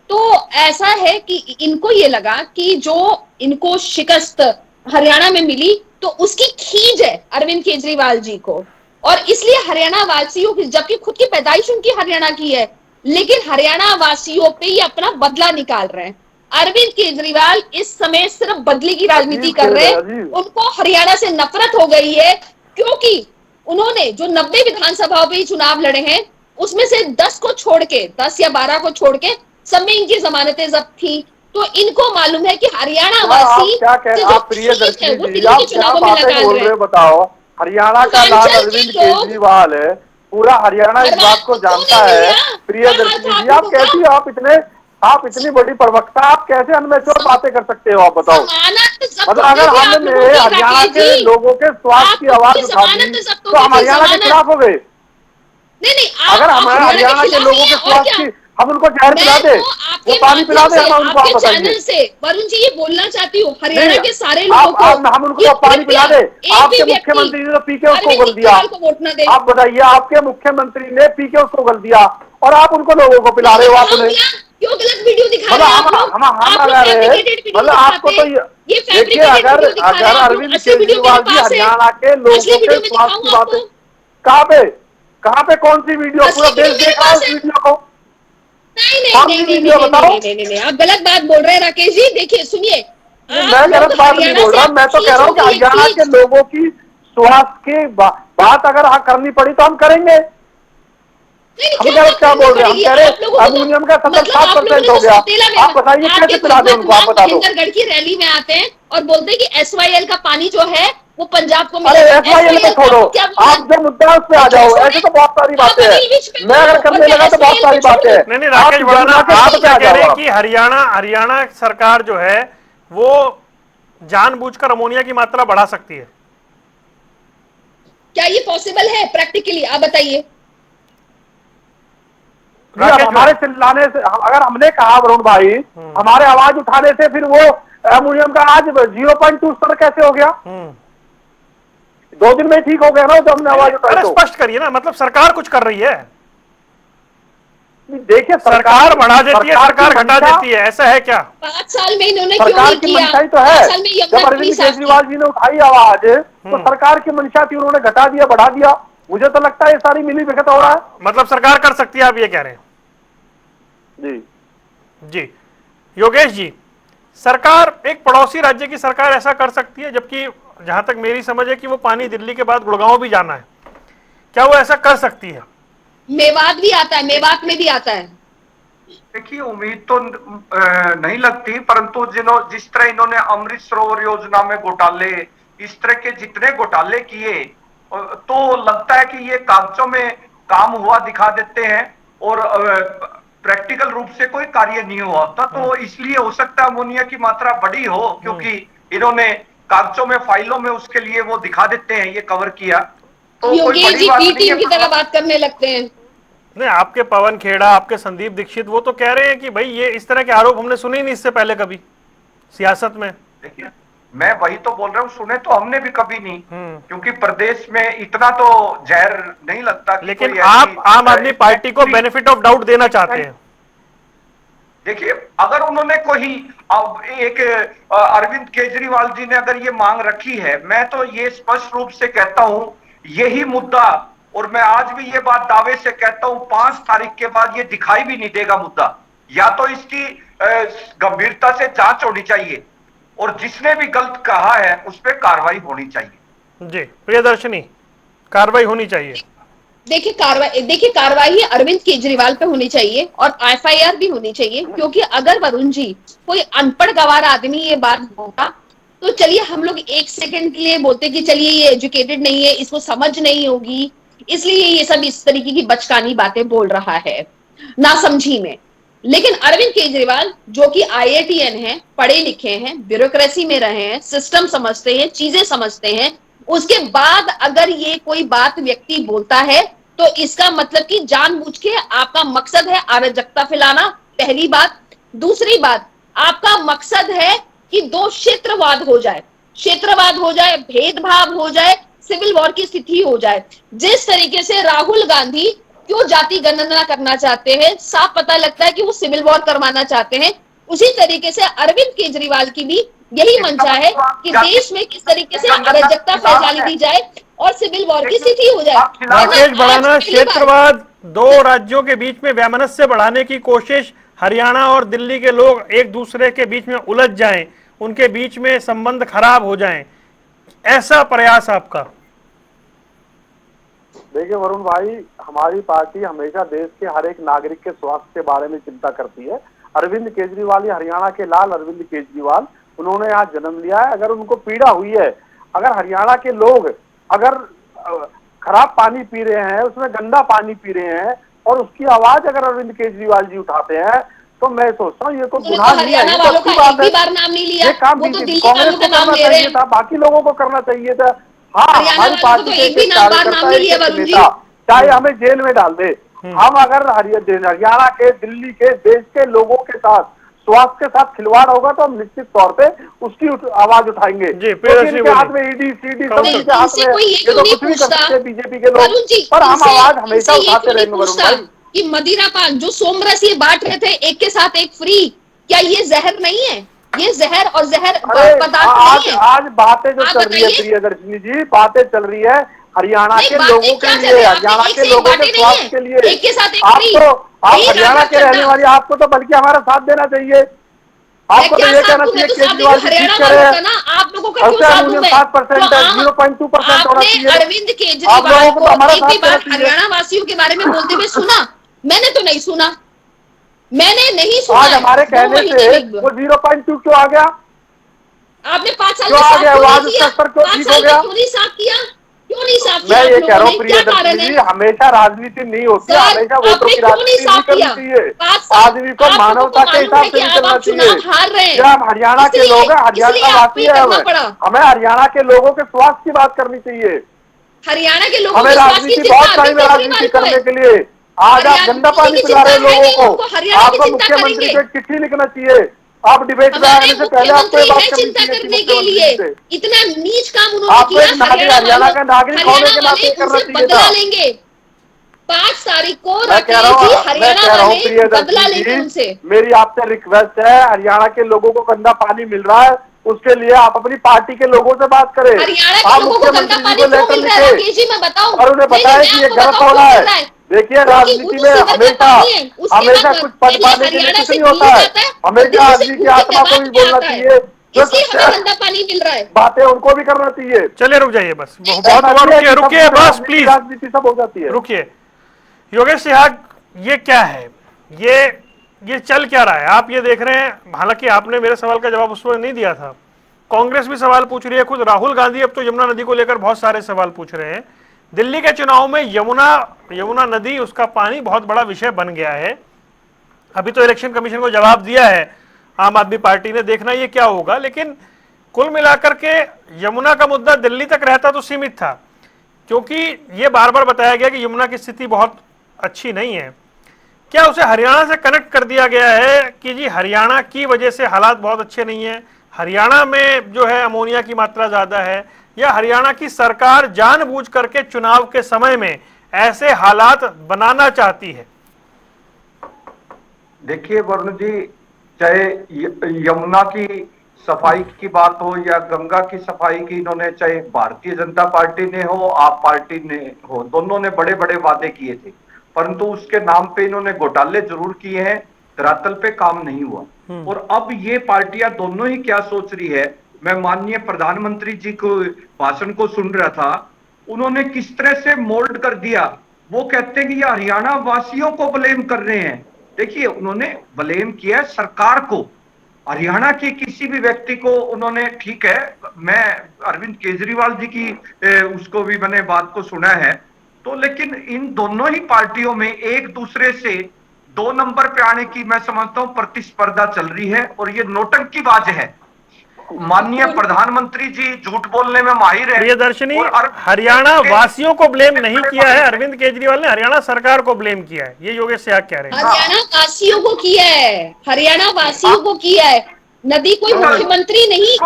तो ऐसा है कि इनको ये लगा कि जो इनको शिकस्त हरियाणा में मिली तो उसकी खींच है अरविंद केजरीवाल जी को, और इसलिए हरियाणा वासियों की, जबकि खुद की पैदाइश उनकी हरियाणा की है, लेकिन हरियाणा वासियों पे ये अपना बदला निकाल रहे हैं। अरविंद केजरीवाल इस समय सिर्फ बदले की राजनीति कर रहे हैं। उनको हरियाणा से नफरत हो गई है क्योंकि उन्होंने जो 90 विधानसभाओं पे चुनाव लड़े हैं उसमें से 10 को छोड़ के, 10 या 12 को छोड़ के सब में इनकी जमानतें जब्त थी। तो इनको मालूम है कि हरियाणा वासी
क्या कह
से
रहे
जो
आप प्रियदर्शनी
है वो
जी,
दिल्ली
आप
के
क्या
चुनावों में
बातें
निकाल
बोल
रहे
रहे हो
हैं।
बताओ। हरियाणा का लाल
पूर्वांचल
अरविंद
के लोग
केजरीवाल है, पूरा हरियाणा इस बात को जानता है। प्रियदर्शनी जी आप कैसी हो, आप इतनी बड़ी प्रवक्ता, आप कैसे अनमेच्योर बातें कर सकते हो आप बताओ।
जमानत जब्त
मतलब
हो गई
अगर
थी आप
हमने
लोगों की
हरियाणा
राकेश
के
जी,
लोगों के स्वास्थ्य
आप
की
लोगों
आवाज
की
उठा दी
जमानत जब्त हो
तो
गई
हम
थी,
हरियाणा के
जमानत।
खिलाफ हो गए।
नहीं
अगर
आप
हम
हरियाणा
हरियाणा के
खिलाफ
लोगों
ही
के
हैं और
स्वास्थ्य
क्या।
की हम उनको जहर पिला
मैं
दे,
तो
वो
आपके
पानी पिला
माध्यम
दे,
से,
हम उनको, आप
आपके
बताइए।
चैनल से वरुण जी ये बोलना चाहती हूँ
नहीं
हरियाणा के सारे लोगों
आप
को
हम उनको
कि
अब पानी पिला
कृपया
दे।
एक भी
आपके
व्यक्ति
मुख्यमंत्री ने तो पी के उसको
अरविंद
गल दिया।
केजरीवाल को वोट न दे।
आप बताइए, आपके मुख्यमंत्री ने पी के उसको गल दिया और आप उनको लोगों को पिला रहे हो।
कहाँ
आपने
दिया? क्यों गलत वीडियो दिखा
मतलब
रहे हैं आप लोग?
हम
आप लोग
अगर
फैब्रिकेटेड वीडियो
मतलब आपको
दिखाते
तो
हैं। ये
देखिए,
फैब्रिकेटेड
अगर
वीडियो दिखा रहे
अगर
हैं आप लोग।
अरविंद
असली वीडियो मेरे
केजरीवाल जी
पास है,
हरियाणा के
असली
लोगों के
वीडियो मैं
स्वास्थ्य की
दिखाऊं
बातें,
आपको।
कहाँ पे कौन सी वीडियो, पूरा
असली
देश
वीडियो मेरे
देख रहा है
पास
उस
है।
वीडियो को।
नहीं नहीं
कौन
नहीं
सी
नहीं
वीडियो
नहीं नहीं
बताओ।
नहीं नहीं नहीं नहीं, आप गलत बात बोल रहे हैं राकेश जी। देखिए सुनिए,
नहीं,
आप
मैं
लोग
गलत बात नहीं
हरियाणा
बोल
से
रहा,
आपको
मैं तो कह
खींच
रहा हूँ कि
होगी, ये
हरियाणा के
खींच।
लोगों की स्वास्थ्य की बात अगर करनी पड़ी तो हम करेंगे।
नहीं नहीं,
हम
क्या
गलत
बात
क्या
करनी
बोल रहे हैं? हम
पड़ेगी?
कह रहे
आप लोगों को तो
अमोनियम का सत्तर
मतलब
सात
आप लोगों ने
परसेंट हो
तो
गया।
सौतेला
आप बताइए
आपके
कैसे पिला दे उनको, आप
वर्तमान
बता दो।
महेंद्रगढ़ की रैली में आते हैं और बोलते हैं कि SYL का पानी जो है वो पंजाब को
अरे
मिलेगा।
SYL को
SYL का
छोड़ो,
आपको क्या बोलना है?
आप जो मुद्दा है उस पे आ
क्यों
जाओ। ऐसे
छोड़े?
तो बहुत सारी
आप
बातें हैं,
अनिल विज पे
मैं
बोलो
अगर
और
करने
मैं
लगा तो बहुत
SYL
सारी
को छोड़
बातें
दूं।
हैं।
नहीं
आप
राकेश बुढ़ाना,
यमुना के
आप
तट पे
क्या
आ
कह
जाओ
रहे हैं
आप।
कि हरियाणा सरकार जो है वो जानबूझकर अमोनिया की मात्रा बढ़ा सकती है?
क्या ये पॉसिबल है प्रैक्टिकली? आप बताइए।
नहीं, अब
राकेश
हमारे
भाई,
चिल्लाने से, अगर हमने कहा वरुण भाई, हमारे आवाज उठाने से फिर वो एल्युमिनियम का आज 0.2 स्तर कैसे हो गया? 2 दिन में ठीक हो गया ना, जब हमने आवाज उठाई
अरे
तो।
स्पष्ट करिए ना, मतलब सरकार कुछ कर रही है?
देखिए
सरकार बढ़ा देती है, सरकार घटा
मंशा-
देती है, ऐसा है क्या?
5 साल में इन्होंने क्यों
सरकार
नहीं
की
किया?
मंशा ही तो
5
है।
साल में
जब
यमुना क्यों नहीं
अरविंद
साफ की?
केजरीवाल जी ने उठाई आवाज तो सरकार की मंशा थी, उन्होंने घटा दिया, बढ़ा दिया। मुझे तो लगता है ये सारी मिली भगत हो रहा है।
मतलब सरकार कर सकती है, आप ये कह रहे हैं?
जी
जी योगेश जी, सरकार, एक पड़ोसी राज्य की सरकार ऐसा कर सकती है, जबकि जहां तक मेरी समझ है कि वो पानी दिल्ली के बाद गुड़गांव भी जाना है, क्या वो ऐसा कर सकती है?
मेवात भी आता है, मेवात में भी आता है।
देखिए उम्मीद तो नहीं लगती, परंतु जिस तरह इन्होंने अमृत सरोवर योजना में घोटाले, इस तरह के जितने घोटाले किए, तो लगता है कि ये कागजों में काम हुआ दिखा देते हैं और प्रैक्टिकल रूप से कोई कार्य नहीं हुआ होता। तो इसलिए हो सकता है अमोनिया की मात्रा बड़ी हो, क्योंकि इन्होंने कागजों में, फाइलों में उसके लिए वो दिखा देते हैं, ये कवर किया। तो कोई
योगेश
बड़ी
जी
बात
बी
नहीं
टीम
है।
की तरह बात करने लगते हैं।
नहीं, आपके पवन खेड़ा, आपके संदीप दीक्षित, वो तो कह रहे हैं कि भाई ये इस तरह के आरोप हमने सुने ही नहीं इससे पहले कभी सियासत में।
देखिए मैं वही तो बोल रहा हूँ, सुने तो हमने भी कभी नहीं, क्योंकि प्रदेश में इतना तो जहर नहीं लगता कि
लेकिन
कोई
आप आम आदमी पार्टी को बेनिफिट ऑफ डाउट देना चाहते हैं।
देखिए अगर उन्होंने कोई एक अरविंद केजरीवाल जी ने अगर ये मांग रखी है, मैं तो ये स्पष्ट रूप से कहता हूं यही मुद्दा, और मैं आज भी ये बात दावे से कहता हूं 5 तारीख के बाद ये दिखाई भी नहीं देगा मुद्दा। या तो इसकी गंभीरता से जांच होनी चाहिए और जिसने भी गलत कहा है उस पर कार्रवाई होनी चाहिए।
जी प्रियदर्शनी, कार्रवाई होनी चाहिए।
देखिए कार्रवाई अरविंद केजरीवाल पे होनी चाहिए और एफआईआर भी होनी चाहिए, क्योंकि अगर वरुण जी कोई अनपढ़ गवार आदमी ये बात बोलता तो चलिए हम लोग 1 सेकंड के लिए बोलते कि चलिए ये एजुकेटेड नहीं है, इसको समझ नहीं होगी, इसलिए ये सब इस तरीके की बचकानी बातें बोल रहा है, नासमझी में। लेकिन अरविंद केजरीवाल जो कि आईआईटीएन है, पढ़े लिखे हैं, ब्यूरोक्रेसी में रहे हैं, सिस्टम समझते हैं, चीजें समझते हैं, उसके बाद अगर ये कोई बात व्यक्ति बोलता है तो इसका मतलब कि जानबूझ के आपका मकसद है अराजकता फैलाना, पहली बात। दूसरी बात, आपका मकसद है कि 2 क्षेत्रवाद हो जाए, भेदभाव हो जाए, सिविल वॉर की स्थिति हो जाए। जिस तरीके से राहुल गांधी क्यों जाति गणना करना चाहते हैं, साफ पता लगता है कि वो सिविल वॉर करवाना चाहते हैं। उसी तरीके से अरविंद केजरीवाल की भी यही मंशा है कि देश में किस तरीके से अराजकता फैला दी जाए और सिविल वॉर की स्थिति हो जाए।
राकेश बढ़ाना, क्षेत्रवाद, 2 राज्यों के बीच में वैमनस्य बढ़ाने की कोशिश, हरियाणा और दिल्ली के लोग एक दूसरे के बीच में उलझ जाएं, उनके बीच में संबंध खराब हो जाएं, ऐसा प्रयास आपका?
देखिए वरुण भाई, हमारी पार्टी हमेशा देश के हर एक नागरिक के स्वास्थ्य के बारे में चिंता करती है। अरविंद केजरीवाल, हरियाणा के लाल अरविंद केजरीवाल, उन्होंने आज जन्म लिया है। अगर उनको पीड़ा हुई है, अगर हरियाणा के लोग अगर खराब पानी पी रहे हैं, उसमें गंदा पानी पी रहे हैं और उसकी आवाज अगर अरविंद केजरीवाल जी उठाते हैं, तो मैं सोचता हूँ ये कोई गुनाह नहीं है, ये तो अच्छी बात है। ये काम कांग्रेस को करना चाहिए था, बाकी लोगों को करना चाहिए था। हाँ, हमारी पार्टी के एक कार्यकर्ता, एक नेता चाहे हमें जेल में डाल दे, हम अगर हरियाणा के, दिल्ली के, देश के लोगों के साथ, स्वास्थ्य के साथ खिलवाड़ होगा तो हम निश्चित तौर पे उसकी आवाज उठाएंगे। इनके हाथ में ईडी सीडी सब इनके हाथ में, ये तो कुछ भी कर सकते हैं बीजेपी के लोग, पर हम आवाज हमेशा उठाते रहेंगे वरुण भाई।
कि मदिरा पान जो सोमरस ये बांट रहे थे एक के साथ एक फ्री, क्या ये जहर नहीं है? ये जहर और जहर पदार्थ नहीं है।
आज बातें जो चल रही है प्रियदर्शनी जी, बातें चल रही है हरियाणा के लोगों के लिए, हरियाणा के लोगों के स्वास्थ्य के लिए। आप हरियाणा के रहने वाली, आपको तो बल्कि हमारा साथ देना चाहिए। आपको तो ये कहना चाहिए केजरीवाल जी ठीक करे, 7% है, 0.2% होना चाहिए।
अरविंद केजरीवाल को एक भी बार हरियाणा वासियों के बारे में बोलते हुए सुना? मैंने तो नहीं सुना, मैंने नहीं सुना।
आज हमारे कहने से वो 0.2 क्यों आ गया?
आपने 5 साल
क्यों आ गया? आज उसका स्तर क्यों ठीक हो गया?
क्यों नहीं साफ किया? क्यों नहीं साफ किया?
मैं ये कह रहा हूँ प्रियदर्शनी जी, हमेशा राजनीति नहीं होती, हमेशा वोटों की राजनीति नहीं करनी चाहिए। आदमी को मानवता के हिसाब से नहीं चलना चाहिए। जब हम हरियाणा के लोग हैं, हरियाणा वासी है, हमें हरियाणा के लोगों के स्वास्थ्य की बात करनी चाहिए।
हरियाणा के लोगों
हमें राजनीति बहुत टाइम है राजनीति करने के लिए। आज आप गंदा पानी पिला रहे लोगों को, आपको मुख्यमंत्री को एक चिट्ठी लिखना चाहिए, आप डिबेट में
हमारे
आने से पहले आपको ये
मुख्यमंत्री
बात
है
करनी
चिंता
चाहिए थी
करने के लिए।
मुख्यमंत्री से।
इतना नीच काम उन्होंने
आपको
किया।
एक नागरिक, हरियाणा का नागरिक होने के नाते
वाले
करना
उनसे
चाहिए
बदला
था।
लेंगे। 5 तारीख को
मैं कह
राकेश जी
रहा हूँ
हरियाणा वाले बदला
प्रियदर्शी
लेंगे
जी,
उनसे।
मेरी आपसे रिक्वेस्ट है, हरियाणा के लोगों को गंदा पानी मिल रहा है, उसके लिए आप अपनी पार्टी के लोगों से बात करें।
हरियाणा के
आप
लोगों को गंदा
मुख्यमंत्री जी
पानी
को
क्यों
लेटर
मिल रहा है
लिखे
राकेश जी, मैं बताऊं?
और उन्हें
नहीं,
बताएं
मैं
कि ये
आपको
गलत
बताऊं
हो
क्यों
रहा
मिल
है।
रहा है।
देखिए,
क्योंकि
राजनीति
बुधू
में
सीवर का
हमेशा
पानी है, उसके
हमेशा
बाद
कुछ पद
यदि
पाने के लिए
हरियाणा
कुछ
से
नहीं
दिल्ली
होता है।
जाता है तो
हमेशा
दिल्ली से
आदमी की
उनके
आत्मा को भी
दबाव में
बोलना
आता है,
चाहिए, जो
इसलिए हमें गंदा पानी मिल रहा है।
बातें उनको भी करना चाहिए।
चलिए रुक जाइए, बस बहुत
ऐसा
हुआ,
नहीं है
रुकिए
कि सब
रुकिए बस
राजनीति
प्लीज,
राजनीति सब हो जाती है।
रुकिए। योगेश सिहाग, ये क्या है? ये ये चल क्या रहा है? आप ये देख रहे हैं, हालांकि आपने मेरे सवाल का जवाब उस वक्त नहीं दिया था। कांग्रेस भी सवाल पूछ रही है, खुद राहुल गांधी अब तो यमुना नदी को लेकर बहुत सारे सवाल पूछ रहे हैं। दिल्ली के चुनाव में यमुना नदी, उसका पानी बहुत बड़ा विषय बन गया है। अभी तो इलेक्शन कमीशन को जवाब दिया है आम आदमी पार्टी ने, देखना ये क्या होगा। लेकिन कुल मिलाकर के यमुना का मुद्दा दिल्ली तक रहता तो सीमित था, क्योंकि ये बार बार बताया गया कि यमुना की स्थिति बहुत अच्छी नहीं है। क्या उसे हरियाणा से कनेक्ट कर दिया गया है कि जी हरियाणा की वजह से हालात बहुत अच्छे नहीं है, हरियाणा में जो है अमोनिया की मात्रा ज्यादा है, या हरियाणा की सरकार जानबूझ करके चुनाव के समय में ऐसे हालात बनाना चाहती है?
देखिए वरुण जी, चाहे यमुना की सफाई की बात हो या गंगा की सफाई की, इन्होंने चाहे भारतीय जनता पार्टी ने हो, आप पार्टी ने हो, दोनों ने बड़े बड़े वादे किए थे, परंतु उसके नाम पे इन्होंने घोटाले जरूर किए हैं, धरातल पे काम नहीं हुआ। और अब ये पार्टियां दोनों ही क्या सोच रही है, मैं माननीय प्रधानमंत्री जी को भाषण को सुन रहा था, उन्होंने किस तरह से मोल्ड कर दिया। वो कहते हैं कि ये हरियाणा वासियों को ब्लेम कर रहे हैं। देखिए, उन्होंने ब्लेम किया है सरकार को, हरियाणा के किसी भी व्यक्ति को उन्होंने, ठीक है, मैं अरविंद केजरीवाल जी की उसको भी मैंने बात को सुना है, तो लेकिन इन दोनों ही पार्टियों में एक दूसरे से 2 नंबर पे आने की मैं समझता हूं प्रतिस्पर्धा चल रही है, और ये नौटंकीबाज है। माननीय प्रधानमंत्री जी झूठ बोलने में माहिर है।
प्रियदर्शनी,
और
हरियाणा वासियों को ब्लेम नहीं किया है अरविंद केजरीवाल ने, हरियाणा सरकार को ब्लेम किया है, ये योगेश सिहाग कह रहे हैं।
हरियाणा वासियों को किया है, हरियाणा वासियों को किया है, नदी कोई मुख्यमंत्री नहीं।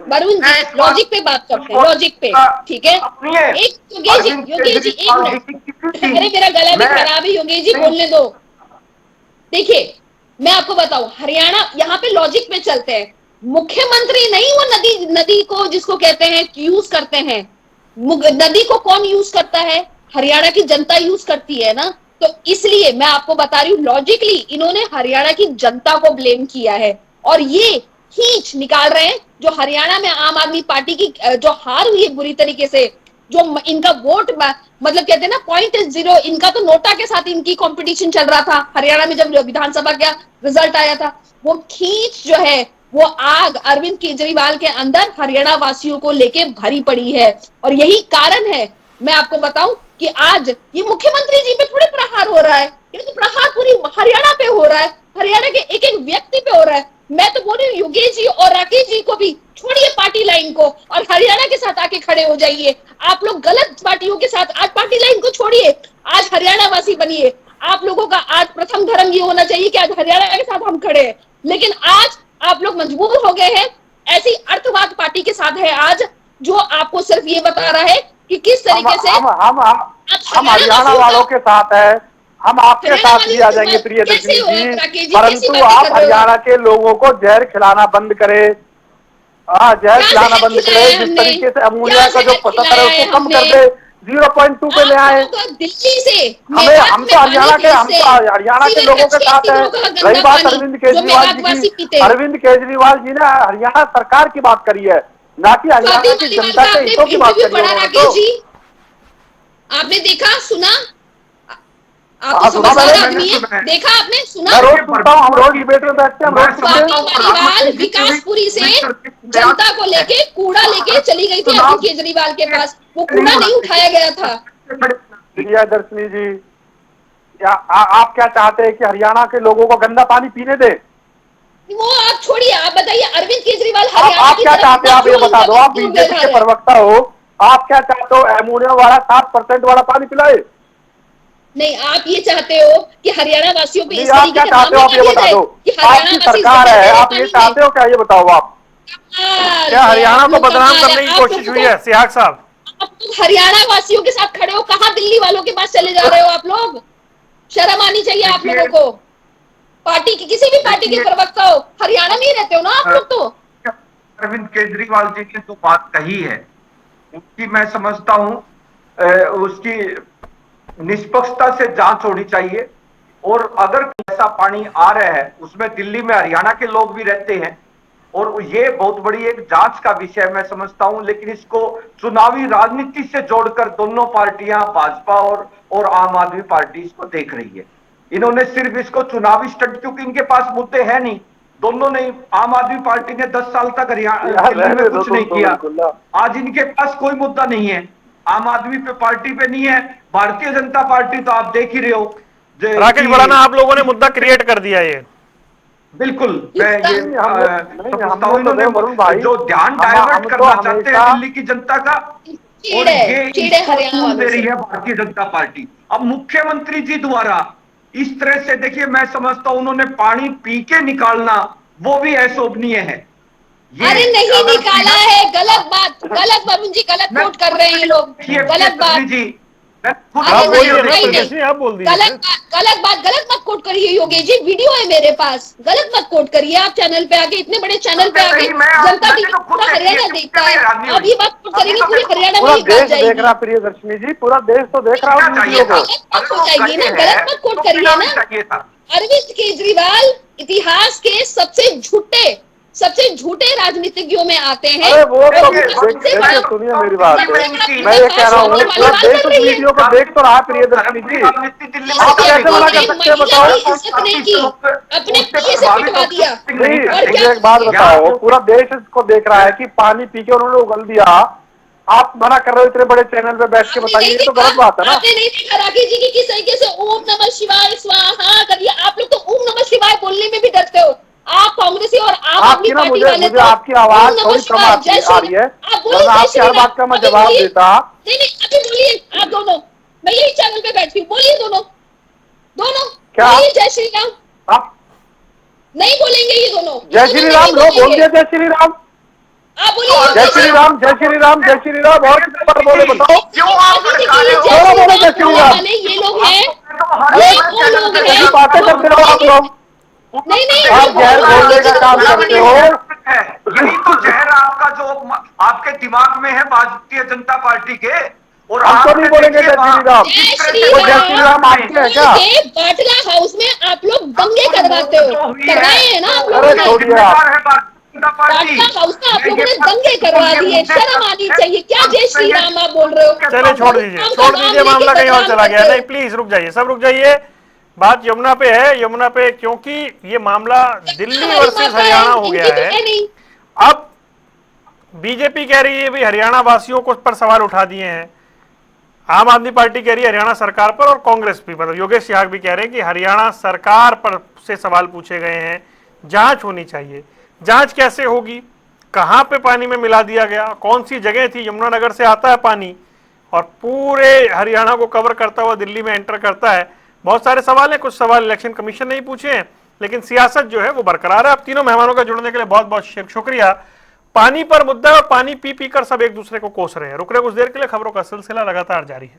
वरुण जी, लॉजिक पे बात करते हैं, लॉजिक पे, ठीक है? एक योगेश जी एक मिनट, अरे मेरा गला भी खराब है योगेश जी, बोलने दो। देखिए, मैं आपको बताऊं, हरियाणा, यहाँ पे लॉजिक पे चलते हैं, मुख्यमंत्री नहीं वो नदी को जिसको कहते हैं यूज करते हैं। नदी को कौन यूज करता है? हरियाणा की जनता यूज करती है ना। तो इसलिए मैं आपको बता रही हूँ, लॉजिकली इन्होंने हरियाणा की जनता को ब्लेम किया है, और ये खींच निकाल रहे हैं जो हरियाणा में आम आदमी पार्टी की जो हार हुई है बुरी तरीके से, जो इनका वोट मतलब कहते हैं ना 0.0, इनका तो नोटा के साथ इनकी कंपटीशन चल रहा था हरियाणा में जब विधानसभा का रिजल्ट आया था। वो खींच जो है, वो आग अरविंद केजरीवाल के अंदर हरियाणा वासियों को लेके भरी पड़ी है, और यही कारण है, मैं आपको बताऊं, कि आज ये मुख्यमंत्री जी पे थोड़े प्रहार हो रहा है, ये तो प्रहार पूरी हरियाणा पे हो रहा है, हरियाणा के एक एक व्यक्ति पे हो रहा है। मैं तो बोल रही हूँ योगेश जी और राकेश जी को भी छोड़िए पार्टी लाइन को, और हरियाणा के साथ आके खड़े हो जाइए। आप लोग गलत पार्टियों के साथ, आज पार्टी लाइन को छोड़िए, आज हरियाणा वासी बनिए। आप लोगों का आज प्रथम धर्म ये होना चाहिए कि आज हरियाणा के साथ हम खड़े हैं, लेकिन आज आप लोग मजबूर हो गए हैं, ऐसी अर्थवाद पार्टी के साथ है आज, जो आपको सिर्फ ये बता रहा है कि किस तरीके से
हम हरियाणा वालों के साथ है, हम आपके साथ भी आ जाएंगे प्रियदर्शनी जी, परंतु आप हरियाणा के लोगों को जहर खिलाना बंद करें। जहर खिलाना बंद करें, जिस तरीके से अमूल्य का जो पचहत्तर है उसको कम कर दे, 0.2 पे ले आए।
दिल्ली से
हम तो हरियाणा के लोगों के साथ है। रही बात अरविंद केजरीवाल जी की, अरविंद केजरीवाल जी ने हरियाणा सरकार की बात करी है, ना कि हरियाणा की जनता के हितों की बात करी है।
आपने देखा, सुना? आप तो समझदार आदमी है, देखा आपने, सुना?
मैं रोज सुनता हूँ, हम रोज डिबेट में बैठते हैं, हम रोज सुनते हैं।
विकासपुरी से जनता को लेके कूड़ा लेके चली गई थी अरविंद केजरीवाल के पास, वो कूड़ा नहीं उठाया गया था।
प्रियदर्शनी जी, आप क्या चाहते हैं कि हरियाणा के लोगों को गंदा पानी पीने दे?
वो आप छोड़िए, आप बताइए अरविंद केजरीवाल
आप क्या चाहते हैं, आप ये बता दो। आप बीजेपी के प्रवक्ता हो, आप क्या चाहते हो? एमोनिया वाला 7% वाला पानी पिलाए?
नहीं, आप ये चाहते हो कि हरियाणा वासियों पे
नहीं,
इस
आप
तरीके
क्या
के
चाहते हो, आप
हमले
ये
कर
बता
दिए
दो।
जाए कि हरियाणा
आपकी
वासी
सरकार
जिंदा
है,
रहे
आप ये
पानी में।
चाहते हो क्या, ये बताओ आप।
क्या हरियाणा को
आप लोग
बदनाम
कमाल है।
करने की
आप
कोशिश
लोगों
हुई
को,
है सियाग साहब?
आप लोग हरियाणा वासियों के साथ खड़े हो, कहाँ दिल्ली वालों के पास चले जा रहे हो आप लोग? शर्म आनी चाहिए आप
देखिए
लोगों को। पार्टी की, किसी भी पार्टी के
देखिए
प्रवक्ता हो, हरियाणा में ही रहते हो ना आप लोग तो।
अरविंद केजरीवाल जी ने जो बात कही है उसकी मैं समझता हूं उसकी निष्पक्षता से जांच होनी चाहिए। और अगर ऐसा पानी आ रहा है उसमें दिल्ली में हरियाणा के लोग भी रहते हैं और ये बहुत बड़ी एक जांच का विषय मैं समझता हूं। लेकिन इसको चुनावी राजनीति से जोड़कर दोनों पार्टियां भाजपा और आम आदमी पार्टी इसको देख रही है। इन्होंने सिर्फ इसको चुनावी स्टंट, क्योंकि इनके पास मुद्दे हैं नहीं, दोनों ने, आम आदमी पार्टी ने 10 साल तक हरियाणा
यार
दिल्ली में
रहने दो
कुछ
तुम
नहीं
तो
किया।
बिल्कुल ना।
आज इनके पास कोई मुद्दा नहीं है, आम आदमी पे पार्टी पे नहीं है। भारतीय जनता पार्टी तो आप देख ही रहे हो
राकेश बड़ाना, आप लोगों ने मुद्दा
कि
क्रिएट कर दिया ये।
बिल्कुल मैं ये
नहीं, हम लोग नहीं,
समझता
हमने
हूं
तो
इन्होंने
देखो वरुण भाई,
जो ध्यान
हम
डाइवर्ट
तो
करना चाहते हैं
हमेशा,
दिल्ली की जनता का,
चीड़
और
है,
ये
चीड़ है
इसको
हरियाणा
टूल
वालों
दे रही
से।
है भारतीय जनता पार्टी। अब मुख्यमंत्री जी द्वारा इस तरह से, देखिए मैं समझता हूं उन्होंने पानी पी के निकालना वो भी अशोभनीय है। ये
अरे नहीं
अगर
निकाला
पीना,
है, गलत बात, गलत वरुण जी, गलत
मैं
कोट कर
खुद,
रहे हैं ये लोग,
देखिए
गलत
प्रियदर्शनी
बात।
जी, मैं खुद
अरे
आप
नहीं
बोलिए ना,
नहीं नहीं,
प्रियदर्शनी आप बोल दीजिए
गलत
फिर।
बात, गलत बात, गलत मत कोट करिए योगेश जी, वीडियो है मेरे पास, गलत मत कोट करिए। आप चैनल पे आके, इतने बड़े चैनल पे आके,
नहीं, मैं
जनता
मैंने
टीवी
तो खुद
पूरा
देखी है,
हरियाणा
मुझे
देखता
भी
है,
हैरानी
आप
हुई।
ये बात कोट
अभी
करेंगे
तो
पूरे
देखो,
हरियाणा में
पूरा
ही बात
देश देख
जाएगी।
रहा प्रियदर्शनी जी, पूरा देश तो देख रहा
पीना
उस
चाहिए
वीडियो
था।
को।
गलत बात
अगर
हो
वो
जाएगी
गए
ना, गलत
हैं
मत कोट
तो
करिए
पीना भी
ना।
चाहिए था।
अरविंद केजरीवाल इतिहास के सबसे झूठे राजनीतिज्ञों में आते हैं,
अरे वो
और
तो
देखिए
उनका सबसे
देखिए
बड़ा,
सुनिए मेरी
दिल्ली
बात,
सबसे
में
बड़ा
इनकी
मैं ये कह
पर्दाफाश
रहा
होने
हूँ
वाली
पूरा
बात
देश
कर
उस
रही है।
वीडियो को देख तो रहा है प्रियदर्शनी
धर्म की
जी।
राजनीति दिल्ली में
आप
चल
कैसे
रही
मना
है।
कर
एक
सकते हैं,
महिला
बताओ।
की इज्जत नहीं की, अपने
उससे
पिए से
प्रभावित
पिटवा
होकर
दिया।
वोटिंग
नहीं,
नहीं
और
करते।
क्या
मुझे एक बात
यहाँ
बताओ,
जो
पूरा देश इसको देख रहा है कि पानी पी के उन्होंने उगल दिया, आप मना कर रहे हो इतने बड़े चैनल पे बैठ के,
आपने
बताइए,
नहीं
ये तो
देखा,
गलत बात है ना।
आपने नहीं देखा राकेश जी की किस तरीके से ओम नमः शिवाय स्वाहा कर दिया। आप लोग तो ओम नमः शिवाय बोलने में भी डरते हो। आप कांग्रेसी और आम आदमी
आपकी ना,
पार्टी
मुझे
वाले
मुझे
तो
आपकी
ओम
आवाज
नमः
थोड़ी कम
शिवाय,
आती
जय
आ
श्री
रही है,
राम। आप बोलिए
वरना
जय
आपकी
श्री
हर
राम,
बात का मैं
अभी
जवाब
बोलिए।
देता।
नहीं नहीं, अभी बोलिए आप दोनों, मैं यही चैनल पे बैठी हूँ, बोलिए दोनों, दोनों
क्या
बोलिए जय श्री राम।
आप
नहीं बोलेंगे ये दोनों, ये
जय
दोनों
श्री
नहीं
राम, लोग बोल
बोलेंगे।
दिए जय श्री राम,
आप बोलिए
जय
योगेश
श्री
जी।
राम, जय श्री राम, जय श्री राम, और कितने बार बोले बताओ।
क्यों
इतनी
आप
राजनीति के
भड़का रहे
लिए
हो?
जय
क्यों
श्री
बोले
राम
जय श्री
बोलने
राम?
वाले ये लोग हैं,
हर
ये
समय
वो
चैनल
लोग
पे
हैं
कैसी बातें
जो
करते हो आप
बोलेंगे।
लोग,
नहीं नहीं, ये
आप
वो
जहर
लोग हैं
घोलने का
जिनको
काम
बोलेंगे
करते
नहीं।
हो।
है, यही तो जहर आपका जो आपके दिमाग में है भारतीय जनता पार्टी के। और
हम तो
आप
नहीं बोलेंगे
देखिए
जय
वहां
श्री राम।
जय
जिस तरह
श्री
से
वो जय श्री
राम
राम आपके हैं क्या?
बोल के बाटला हाउस में आप लोग दंगे
कोई
करवाते
मौत
हो,
जो हुई
करवाए हैं ना आप
तो
लोगों
अरे
ने।
उसका
छोड़िए आप।
जिम्मेदार है भारतीय जनता पार्टी।
बाटला हाउस में आप
मैं
लोगों
ये
ने
बात
दंगे
बिल्कुल
करवा
ये
दिए,
मुद्दे
शर्म आनी चाहिए। क्या जय श्री राम आप बोल रहे हो?
चलिए छोड़
धर्म
दीजिए,
नाम का
छोड़
नाम
दीजिए,
लेके
मामला कहीं और
बदनाम
चला गया।
करते
नहीं
हो।
प्लीज रुक जाइए, सब रुक जाइए। बात यमुना पे है, यमुना पे, क्योंकि ये मामला दिल्ली
हमारी
वर्सेस
माता है,
हरियाणा हो गया
इनकी तो
है।
है नहीं।
अब बीजेपी कह रही है भी हरियाणा वासियों को पर सवाल उठा दिए हैं, आम आदमी पार्टी कह रही है हरियाणा सरकार पर, और कांग्रेस भी, मतलब योगेश सिहाग भी कह रहे हैं कि हरियाणा सरकार पर से सवाल पूछे गए हैं, जांच होनी चाहिए। जांच कैसे होगी, कहां पे पानी में मिला दिया गया, कौन सी जगह थी, यमुनानगर से आता है पानी और पूरे हरियाणा को कवर करता हुआ दिल्ली में एंटर करता है। बहुत सारे सवाल हैं, कुछ सवाल इलेक्शन कमीशन ने ही पूछे हैं, लेकिन सियासत जो है वो बरकरार है। अब तीनों मेहमानों का जुड़ने के लिए बहुत बहुत शुक्रिया। पानी पर मुद्दा है और पानी पी पी कर सब एक दूसरे को कोस रहे हैं। रुक रहे कुछ देर के लिए, खबरों का सिलसिला लगातार जारी है।